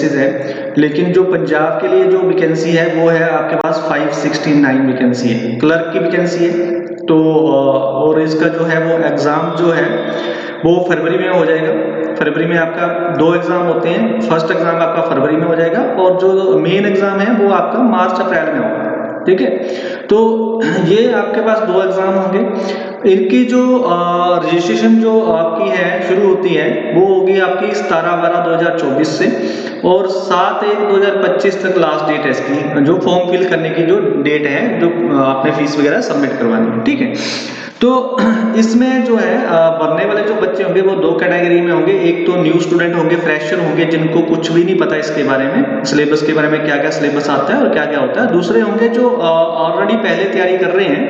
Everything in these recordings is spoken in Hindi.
है, लेकिन जो पंजाब के लिए जो वैकेंसी है वो है आपके पास 569 वैकेंसी है, क्लर्क की वैकेंसी है। तो और इसका जो है वो एग्ज़ाम जो है वो फरवरी में हो जाएगा। फरवरी में आपका 2 एग्ज़ाम होते हैं, फर्स्ट एग्ज़ाम आपका फरवरी में हो जाएगा और जो मेन एग्ज़ाम है वो आपका मार्च अप्रैल में होगा। ठीक है, तो ये आपके पास 2 एग्ज़ाम होंगे। इनकी जो रजिस्ट्रेशन जो आपकी है शुरू होती है वो होगी आपकी 17/12/2024 से और 7/1/2025 तक लास्ट डेट है इसकी, जो फॉर्म फिल करने की जो डेट है, जो आपने फीस वगैरह सबमिट करवानी है। ठीक है, तो इसमें जो है भरने वाले जो बच्चे होंगे वो 2 कैटेगरी में होंगे। एक तो न्यू स्टूडेंट होंगे, फ्रेशर होंगे, जिनको कुछ भी नहीं पता इसके बारे में, सिलेबस के बारे में, क्या क्या सिलेबस आता है और क्या क्या होता है। दूसरे होंगे जो ऑलरेडी पहले तैयारी कर रहे हैं,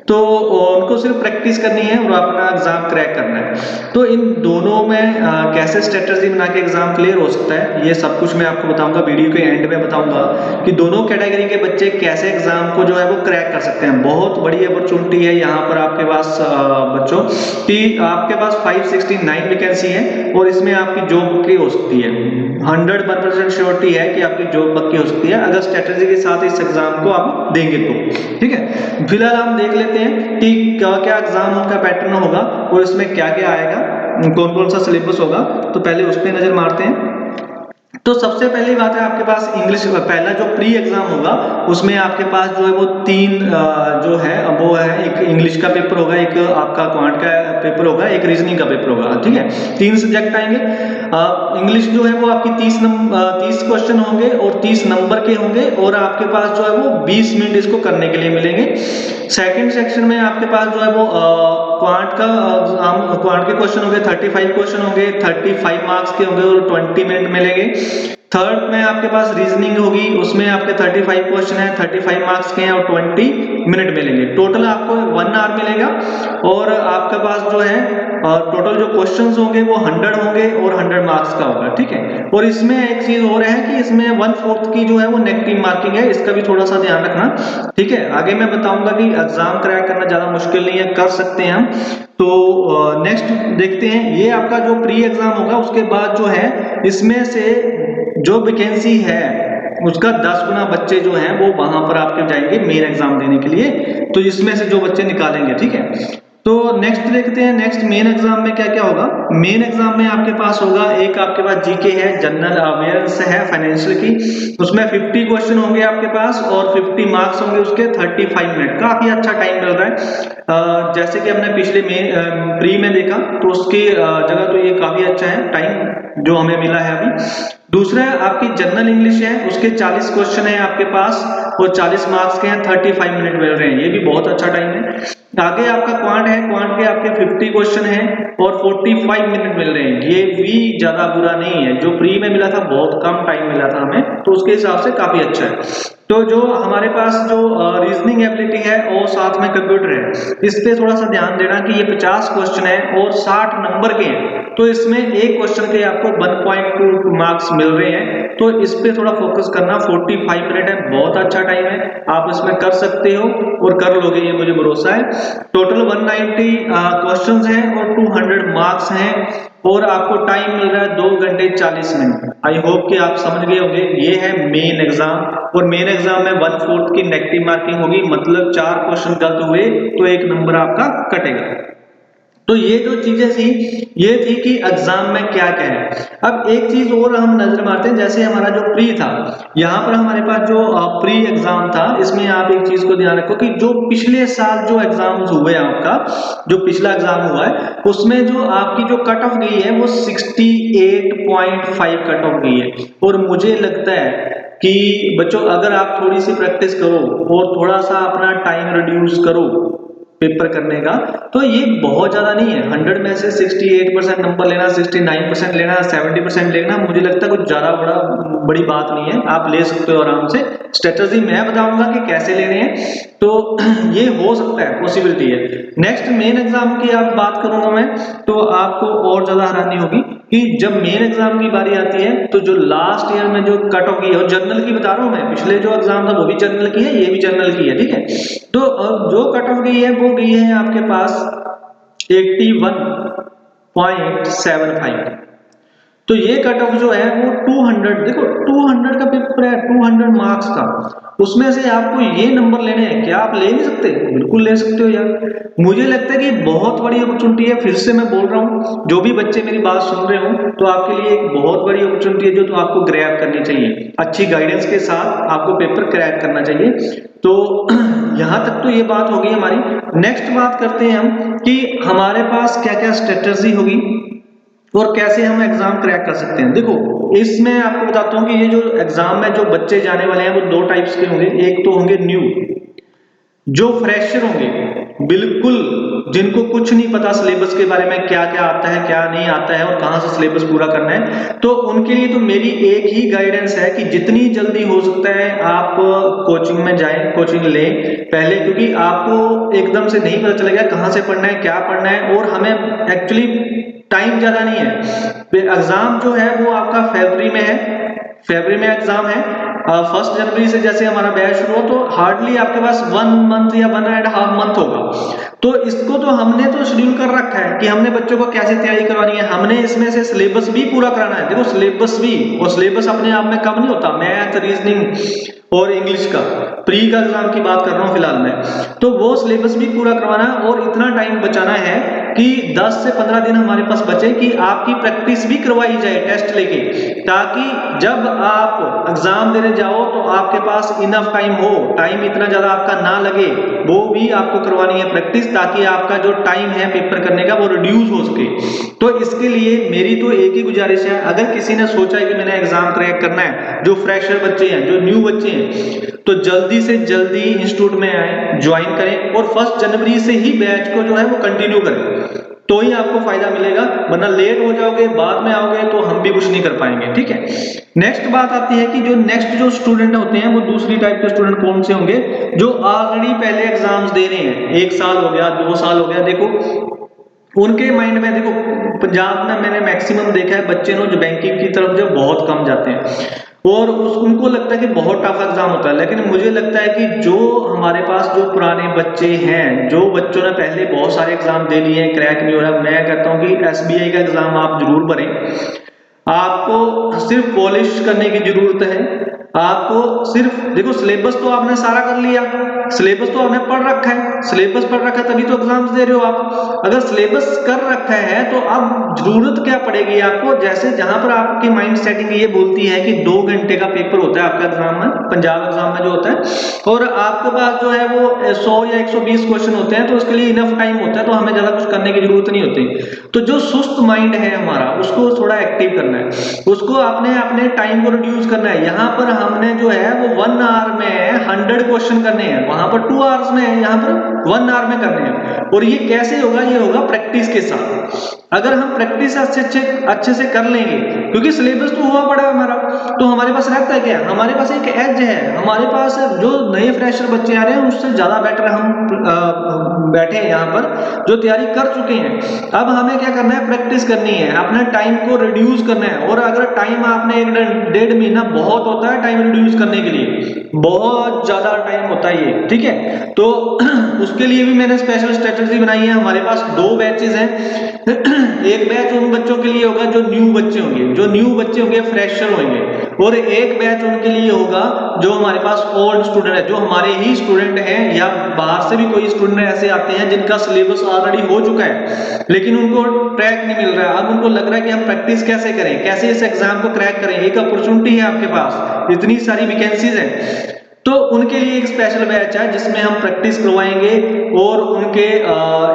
तो उनको सिर्फ प्रैक्टिस करनी है और अपना एग्जाम क्रैक करना है। तो इन दोनों में कैसे स्ट्रेटजी बना के एग्जाम क्लियर हो सकता है, ये सब कुछ मैं आपको बताऊंगा, वीडियो के एंड में बताऊंगा कि दोनों कैटेगरी के बच्चे कैसे एग्जाम को जो है वो क्रैक कर सकते हैं। बहुत बड़ी अपॉर्चुनिटी है यहाँ पर आपके पास बच्चों कि आपके पास 569 वैकेंसी है और इसमें आपकी जॉब पक्की हो सकती है। 100% श्योरिटी है कि आपकी जॉब पक्की हो सकती है अगर स्ट्रेटजी के साथ इस एग्जाम को आप देंगे तो। ठीक है, फिलहाल हम देख लेते हैं कि क्या क्या एग्जाम का पैटर्न होगा और इसमें क्या क्या आएगा, कौन कौन सा सिलेबस होगा। तो पहले उस पर नजर मारते हैं। तो सबसे पहली बात है आपके पास इंग्लिश, पहला जो प्री एग्जाम होगा उसमें आपके पास जो है वो 3 जो है वो है, एक इंग्लिश का पेपर होगा, एक आपका क्वांट का पेपर होगा, एक रीजनिंग का पेपर होगा। ठीक है, 3 सब्जेक्ट आएंगे। इंग्लिश जो है वो आपकी 30 क्वेश्चन होंगे और 30 नंबर के होंगे और आपके पास जो है वो 20 मिनट इसको करने के लिए मिलेंगे। सेकंड सेक्शन में आपके पास जो है वो क्वांट के क्वेश्चन होंगे, 35 क्वेश्चन होंगे, 35 मार्क्स के होंगे और 20 मिनट मिलेंगे। थर्ड में आपके पास रीजनिंग होगी, उसमें आपके 35 क्वेश्चन है, 35 मार्क्स के हैं और 20 मिनट मिलेंगे। टोटल आपको 1 आवर मिलेगा और आपके पास जो है टोटल जो क्वेश्चंस होंगे वो 100 होंगे और 100 मार्क्स का होगा। ठीक है, और इसमें एक चीज और है कि इसमें 1/4 की जो है वो नेगेटिव मार्किंग है, इसका भी थोड़ा सा ध्यान रखना। ठीक है, आगे मैं बताऊंगा कि एग्जाम क्रैक करना ज्यादा मुश्किल नहीं है, कर सकते हैं हम। तो नेक्स्ट देखते हैं, ये आपका जो प्री एग्जाम होगा उसके बाद जो है इसमें से जो वैकेंसी है उसका 10 गुना बच्चे जो हैं वो वहां पर आपके जाएंगे मेन एग्जाम देने के लिए। तो इसमें से जो बच्चे निकालेंगे, ठीक है। तो नेक्स्ट देखते हैं, नेक्स्ट मेन एग्जाम में क्या क्या होगा। मेन एग्जाम में आपके पास होगा, एक आपके पास जीके है, जनरल अवेयरनेस है फाइनेंशियल की, उसमें 50 क्वेश्चन होंगे आपके पास और 50 मार्क्स होंगे उसके, 35 मिनट, काफी अच्छा टाइम मिल रहा है। जैसे कि हमने पिछले प्री में देखा तो उसकी जगह तो ये काफी अच्छा है टाइम जो हमें मिला है अभी। दूसरा आपकी जनरल इंग्लिश है, उसके 40 क्वेश्चन है आपके पास और 40 मार्क्स के हैं, 35 मिनट मिल रहे हैं, ये भी बहुत अच्छा टाइम है। आगे आपका क्वांट है, क्वांट के आपके 50 क्वेश्चन हैं और 45 मिनट मिल रहे हैं, ये भी ज्यादा बुरा नहीं है। जो प्री में मिला था बहुत कम टाइम मिला था हमें, तो उसके हिसाब से काफी अच्छा है। तो जो हमारे पास जो रीजनिंग एबिलिटी है और साथ में कंप्यूटर है, इस पे थोड़ा सा ध्यान देना कि ये 50 क्वेश्चन है और 60 नंबर के हैं, तो इसमें एक क्वेश्चन के आपको 1.2 मार्क्स मिल रहे हैं, तो इस पे थोड़ा फोकस करना। 45 मिनट है, बहुत अच्छा टाइम है, आप इसमें कर सकते हो और कर लोगे, ये मुझे भरोसा है। टोटल 190 क्वेश्चंस हैं और 200 मार्क्स हैं और आपको टाइम मिल रहा है 2 घंटे 40 मिनट। आई होप कि आप समझ गए होंगे, ये है मेन एग्जाम। और मेन एग्जाम में 1/4 की नेगेटिव मार्किंग होगी, मतलब 4 क्वेश्चन गलत हुए तो 1 नंबर आपका कटेगा। तो ये जो चीजें थी ये थी कि एग्जाम में क्या क्या है। अब एक चीज और हम नजर मारते हैं, जैसे हमारा जो प्री था, यहाँ पर हमारे पास जो प्री एग्जाम था, इसमें आप एक चीज को ध्यान रखो कि जो पिछले साल जो एग्जाम हुए आपका, जो पिछला एग्जाम हुआ है उसमें जो आपकी जो कट ऑफ गई है वो 68.5 कट ऑफ गई है। और मुझे लगता है कि बच्चों अगर आप थोड़ी सी प्रैक्टिस करो और थोड़ा सा अपना टाइम रिड्यूस करो पेपर करने का, तो ये बहुत ज्यादा नहीं है। 100 में से 68% नंबर लेना, 69% लेना, 70% लेना, मुझे लगता है कुछ ज्यादा बड़ी बात नहीं है, आप ले सकते हो आराम से। स्ट्रेटजी मैं बताऊंगा कि कैसे लेने हैं, तो ये हो सकता है, पॉसिबिलिटी है। नेक्स्ट मेन एग्जाम की आप बात करूंगा मैं, तो आपको और ज्यादा हैरानी होगी कि जब मेन एग्जाम की बारी आती है तो जो लास्ट ईयर में जो कट ऑफ की है, और जनरल की बता रहा हूं मैं, पिछले जो एग्जाम था वो भी जनरल की है, ये भी जनरल की है, ठीक है। तो जो कट ऑफ गई है वो गई है आपके पास 81.75। तो ये कट ऑफ जो है वो 200, देखो 200 का पेपर है, 200 मार्क्स का, उसमें से आपको ये नंबर लेने हैं, क्या आप ले नहीं सकते? बिल्कुल ले सकते हो यार। मुझे लगता है कि बहुत बड़ी अपॉर्चुनिटी है, फिर से मैं बोल रहा हूँ, जो भी बच्चे मेरी बात सुन रहे हो तो आपके लिए एक बहुत बड़ी अपॉर्चुनिटी है जो तो आपको ग्रैब करनी चाहिए। अच्छी गाइडेंस के साथ आपको पेपर क्रैक करना चाहिए। तो यहाँ तक तो ये बात होगी हमारी। नेक्स्ट बात करते हैं हम कि हमारे पास क्या क्या स्ट्रेटजी होगी और कैसे हम एग्जाम क्रैक कर सकते हैं। देखो इसमें आपको बताता हूँ कि ये जो एग्जाम में जो बच्चे जाने वाले हैं वो दो टाइप्स के होंगे। एक तो होंगे न्यू, जो फ्रेशर होंगे, बिल्कुल जिनको कुछ नहीं पता सिलेबस के बारे में, क्या क्या आता है क्या नहीं आता है और कहाँ से सिलेबस पूरा करना है, तो उनके लिए तो मेरी एक ही गाइडेंस है कि जितनी जल्दी हो सकता है आप कोचिंग में जाएं, कोचिंग लें पहले, क्योंकि आपको एकदम से नहीं पता चलेगा कहाँ से पढ़ना है क्या पढ़ना है। और हमें एक्चुअली टाइम ज्यादा नहीं है। एग्जाम जो है वो आपका फरवरी में है, फरवरी में एग्जाम है। 1 जनवरी से जैसे हमारा बैच शुरू हो तो हार्डली आपके पास 1 मंथ या 1.5 मंथ होगा। तो इसको तो हमने तो शेड्यूल कर रखा है कि हमने बच्चों को कैसे तैयारी करवानी है। हमने इसमें से सिलेबस भी पूरा कराना है। देखो सिलेबस भी, और सिलेबस अपने आप में कम नहीं होता। मैथ, रीजनिंग और इंग्लिश का प्री का एग्जाम की बात कर रहा हूँ फिलहाल में, तो वो सिलेबस भी पूरा करवाना है। और इतना टाइम बचाना है कि 10 से 15 दिन हमारे पास बचे कि आपकी प्रैक्टिस भी करवाई जाए टेस्ट लेके, ताकि जब आप एग्जाम देने जाओ तो आपके पास इनफ टाइम हो, टाइम इतना ज्यादा आपका ना लगे। वो भी आपको करवानी है प्रैक्टिस, ताकि आपका जो टाइम है पेपर करने का वो रिड्यूस हो सके। तो इसके लिए मेरी तो एक ही गुजारिश है, अगर किसी ने सोचा है कि मैंने एग्जाम क्रैक करना है, जो फ्रेशर बच्चे हैं, जो न्यू बच्चे हैं, तो जल्दी से जल्दी इंस्टीट्यूट में आए, ज्वाइन करें और 1 जनवरी से ही बैच को जो है वो कंटिन्यू करें, तो ही आपको फायदा मिलेगा। वरना लेट हो जाओगे, बाद में आओगे तो हम भी कुछ नहीं कर पाएंगे। ठीक है, नेक्स्ट बात आती है कि जो नेक्स्ट जो स्टूडेंट होते हैं वो दूसरी टाइप के स्टूडेंट कौन से होंगे, जो ऑलरेडी पहले एग्जाम्स दे रहे हैं, 1 साल हो गया, 2 साल हो गया। देखो उनके माइंड में, देखो पंजाब में मैंने मैक्सिमम देखा है बच्चे जो बैंकिंग की तरफ जो बहुत कम जाते हैं और उनको लगता है कि बहुत टफ एग्जाम होता है। लेकिन मुझे लगता है कि जो हमारे पास जो पुराने बच्चे हैं, जो बच्चों ने पहले बहुत सारे एग्जाम दे लिए हैं, क्रैक नहीं हो रहा, मैं कहता हूं कि एसबीआई का एग्जाम आप जरूर भरें। आपको सिर्फ पॉलिश करने की जरूरत है। आपको सिर्फ देखो सिलेबस तो आपने सारा कर लिया, सिलेबस तो आपने पढ़ रखा है, सिलेबस पढ़ रखा है तभी तो एग्जाम्स दे रहे हो आप। अगर सिलेबस कर रखा है तो अब जरूरत क्या पड़ेगी आपको, जैसे जहां पर आपकी माइंड सेटिंग ये बोलती है कि 2 घंटे का पेपर होता है आपका एग्जाम में, पंजाब एग्जाम में जो होता है, और आपके पास जो है वो 100 या 120 क्वेश्चन होते हैं, तो उसके लिए इनफ टाइम होता है, तो हमें ज्यादा कुछ करने की जरूरत नहीं होती। तो जो सुस्त माइंड है हमारा, उसको थोड़ा एक्टिव करना है, उसको आपने अपने टाइम को रिड्यूस करना है। यहाँ पर हमने जो है वो 1 आवर में 100 क्वेश्चन करने हैं, वहां पर 2 आवर्स में है, यहाँ पर 1 आवर में करने हैं। और ये कैसे होगा, ये होगा प्रैक्टिस के साथ। अगर हम प्रैक्टिस अच्छे से कर लेंगे, क्योंकि सिलेबस तो हुआ पड़ा है हमारा, तो हमारे पास रहता है क्या, हमारे पास एक एज है, हमारे पास जो नए फ्रेशर बच्चे आ रहे हैं उससे ज्यादा बेटर हम बैठे हैं यहाँ पर, जो तैयारी कर चुके हैं। अब हमें क्या करना है, प्रैक्टिस करनी है, अपने टाइम को रिड्यूस करना है। और अगर टाइम आपने 1.5 महीना बहुत होता है टाइम रिड्यूस करने के लिए, बहुत ज्यादा टाइम होता है ये, ठीक है। तो उसके लिए भी मैंने स्पेशल स्ट्रेटजी बनाई है। हमारे पास 2 बैचेस हैं। एक बैच उन बच्चों के लिए होगा जो न्यू बच्चे होंगे, जो न्यू बच्चे होंगे, फ्रेशर होंगे, और एक बैच उनके लिए होगा जो हमारे पास ओल्ड स्टूडेंट है, जो हमारे ही स्टूडेंट हैं या बाहर से भी कोई स्टूडेंट ऐसे आते हैं जिनका सिलेबस ऑलरेडी हो चुका है लेकिन उनको ट्रैक नहीं मिल रहा है। अब उनको लग रहा है कि हम प्रैक्टिस कैसे करें, कैसे इस एग्जाम को क्रैक करें, एक अपॉर्चुनिटी है आपके पास, इतनी सारी वैकेंसीज हैं। तो उनके लिए एक स्पेशल बैच है जिसमें हम प्रैक्टिस करवाएंगे और उनके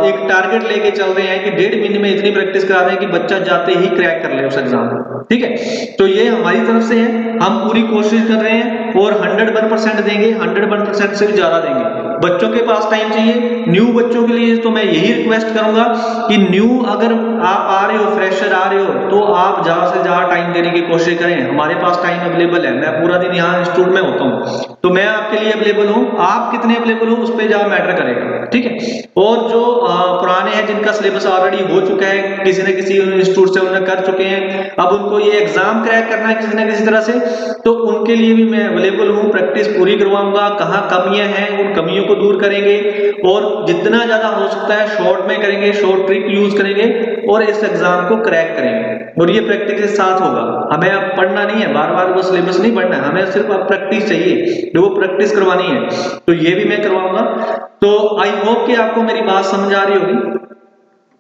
एक टारगेट लेके चल रहे हैं कि 1.5 महीने में इतनी प्रैक्टिस करा रहे हैं कि बच्चा जाते ही क्रैक कर ले उस एग्जाम को। ठीक है, तो ये हमारी तरफ से है, हम पूरी कोशिश कर रहे हैं और 101% देंगे, 101% से भी ज्यादा देंगे। बच्चों के पास टाइम चाहिए, न्यू बच्चों के लिए तो मैं यही रिक्वेस्ट करूंगा कि न्यू अगर आप आ रहे हो, फ्रेशर आ रहे हो, तो आप ज्यादा से ज्यादा टाइम देने की कोशिश करें। हमारे पास टाइम अवेलेबल है, मैं पूरा दिन यहाँ इंस्टीट्यूट में होता हूँ, तो मैं आपके लिए अवेलेबल हूँ। आप कितने अवेलेबल हो उस पर ज्यादा मैटर करेगा, ठीक है। और जो पुराने हैं जिनका सिलेबस ऑलरेडी हो चुका है, किसी न किसी इंस्टीट्यूट से उन्होंने कर चुके हैं, अब उनको ये एग्जाम क्रैक करना है किसी न किसी तरह से, तो उनके लिए भी मैं अवेलेबल हूँ, प्रैक्टिस पूरी करवाऊंगा, कहाँ कमियां हैं उन कमियों को दूर करेंगे और जितना ज्यादा हो सकता है शॉर्ट में करेंगे, शॉर्ट ट्रिक यूज करेंगे और इस एग्जाम को क्रैक करेंगे। और ये प्रैक्टिस के साथ होगा, हमें अब पढ़ना नहीं है, बार बार वो सिलेबस नहीं पढ़ना है, हमें सिर्फ अब प्रैक्टिस चाहिए, जो वो प्रैक्टिस करवानी है, तो ये भी मैं करवाऊंगा। तो आई होप कि आपको मेरी बात समझ आ रही होगी।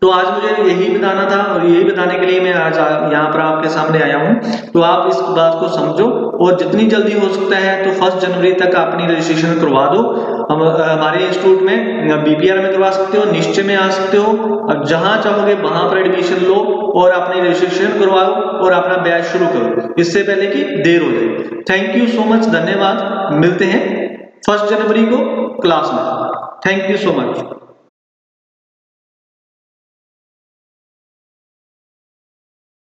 तो आज मुझे यही बताना था और यही बताने के लिए मैं आज यहाँ पर आपके सामने आया हूँ। तो आप इस बात को समझो और जितनी जल्दी हो सकता है तो 1 जनवरी तक अपनी रजिस्ट्रेशन करवा दो। हम हमारे इंस्टीट्यूट में बीपीआर में करवा सकते हो, निश्चय में आ सकते हो, और जहां चाहोगे वहां पर एडमिशन लो और अपनी रजिस्ट्रेशन करवाओ और अपना बैच शुरू करो, इससे पहले कि देर हो जाए। थैंक यू सो मच, धन्यवाद। मिलते हैं 1 जनवरी को क्लास में। Thank you so much.